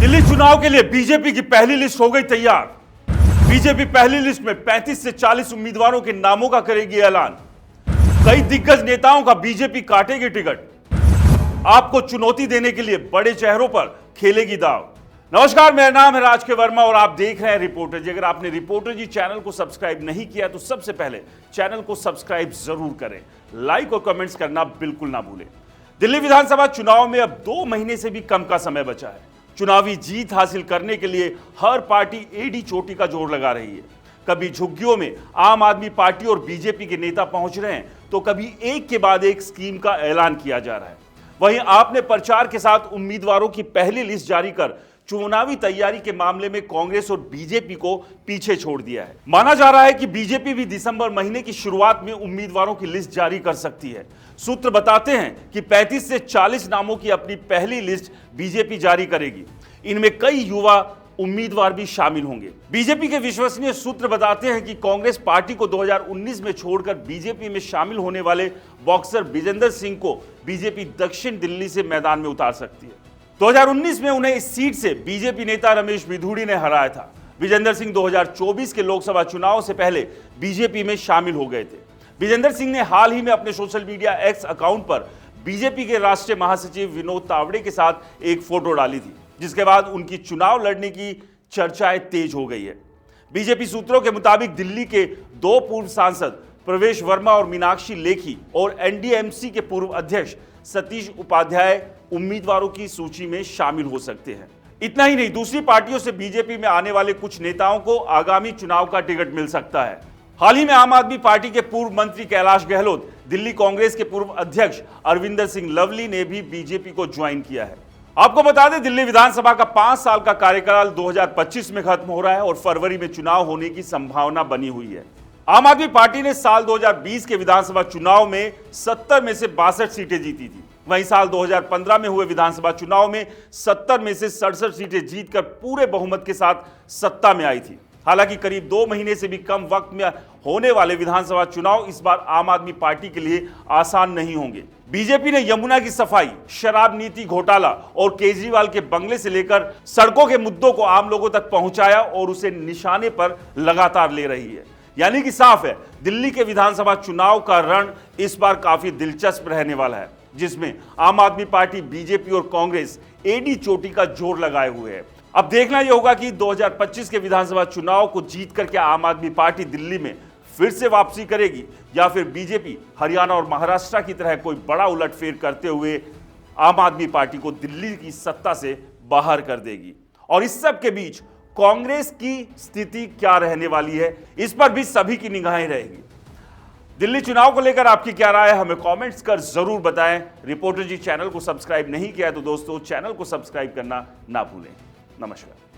दिल्ली चुनाव के लिए बीजेपी की पहली लिस्ट हो गई तैयार। बीजेपी पहली लिस्ट में 35 से 40 उम्मीदवारों के नामों का करेगी ऐलान। कई दिग्गज नेताओं का बीजेपी काटेगी टिकट। आपको चुनौती देने के लिए बड़े चेहरों पर खेलेगी दांव। नमस्कार, मेरा नाम है राज के वर्मा और आप देख रहे हैं रिपोर्टर जी। अगर आपने रिपोर्टर जी चैनल को सब्सक्राइब नहीं किया तो सबसे पहले चैनल को सब्सक्राइब जरूर करें, लाइक और कमेंट्स करना बिल्कुल ना भूलें। दिल्ली विधानसभा चुनाव में अब 2 महीने से भी कम का समय बचा है। चुनावी जीत हासिल करने के लिए हर पार्टी एडी चोटी का जोर लगा रही है। कभी झुग्गियों में आम आदमी पार्टी और बीजेपी के नेता पहुंच रहे हैं तो कभी एक के बाद एक स्कीम का ऐलान किया जा रहा है। वहीं आपने प्रचार के साथ उम्मीदवारों की पहली लिस्ट जारी कर चुनावी तैयारी के मामले में कांग्रेस और बीजेपी को पीछे छोड़ दिया है। माना जा रहा है कि बीजेपी भी दिसंबर महीने की शुरुआत में उम्मीदवारों की लिस्ट जारी कर सकती है। सूत्र बताते हैं कि 35 से 40 नामों की अपनी पहली लिस्ट बीजेपी जारी करेगी। इनमें कई युवा उम्मीदवार भी शामिल होंगे। बीजेपी के विश्वसनीय सूत्र बताते हैं कि कांग्रेस पार्टी को 2019 में छोड़कर बीजेपी में शामिल होने वाले बॉक्सर विजेंदर सिंह को बीजेपी दक्षिण दिल्ली से मैदान में उतार सकती है। 2019 में उन्हें इस सीट से बीजेपी नेता रमेश बिधूड़ी ने हराया था। विजेंदर सिंह 2024 के लोकसभा चुनाव से पहले बीजेपी में शामिल हो गए थे। विजेंदर सिंह ने हाल ही में अपने सोशल मीडिया एक्स अकाउंट पर बीजेपी के राष्ट्रीय महासचिव विनोद तावड़े के साथ एक फोटो डाली थी, जिसके बाद उनकी चुनाव लड़ने की चर्चाएं तेज हो गई है। बीजेपी सूत्रों के मुताबिक दिल्ली के 2 पूर्व सांसद प्रवेश वर्मा और मीनाक्षी लेखी और एनडीएमसी के पूर्व अध्यक्ष सतीश उपाध्याय उम्मीदवारों की सूची में शामिल हो सकते हैं। इतना ही नहीं, दूसरी पार्टियों से बीजेपी में आने वाले कुछ नेताओं को आगामी चुनाव का टिकट मिल सकता है। हाल ही में आम आदमी पार्टी के पूर्व मंत्री कैलाश गहलोत, दिल्ली कांग्रेस के पूर्व अध्यक्ष अरविंदर सिंह लवली ने भी बीजेपी को ज्वाइन किया है। आपको बता दें, दिल्ली विधानसभा का 5 साल का कार्यकाल 2025 में खत्म हो रहा है और फरवरी में चुनाव होने की संभावना बनी हुई है। आम आदमी पार्टी ने साल 2020 के विधानसभा चुनाव में 70 में से 62 सीटें जीती थी। वहीं साल 2015 में हुए विधानसभा चुनाव में 70 में से 67 सीटें जीतकर पूरे बहुमत के साथ सत्ता में आई थी। हालांकि करीब 2 महीने से भी कम वक्त में होने वाले विधानसभा चुनाव इस बार आम आदमी पार्टी के लिए आसान नहीं होंगे। बीजेपी ने यमुना की सफाई, शराब नीति घोटाला और केजरीवाल के बंगले से लेकर सड़कों के मुद्दों को आम लोगों तक पहुंचाया और उसे निशाने पर लगातार ले रही है। यानी कि साफ है, दिल्ली के विधानसभा चुनाव का रण इस बार काफी दिलचस्प रहने वाला है, जिसमें आम आदमी पार्टी, बीजेपी और कांग्रेस एडी चोटी का जोर लगाए हुए है। अब देखना यह होगा कि 2025 के विधानसभा चुनाव को जीत कर क्या आम आदमी पार्टी दिल्ली में फिर से वापसी करेगी या फिर बीजेपी हरियाणा और महाराष्ट्र की तरह कोई बड़ा उलटफेर करते हुए आम आदमी पार्टी को दिल्ली की सत्ता से बाहर कर देगी। और इस सब के बीच कांग्रेस की स्थिति क्या रहने वाली है, इस पर भी सभी की निगाहें रहेगी। दिल्ली चुनाव को लेकर आपकी क्या राय है, हमें कमेंट्स कर जरूर बताएं। रिपोर्टर जी चैनल को सब्सक्राइब नहीं किया है तो दोस्तों चैनल को सब्सक्राइब करना ना भूलें। नमस्कार।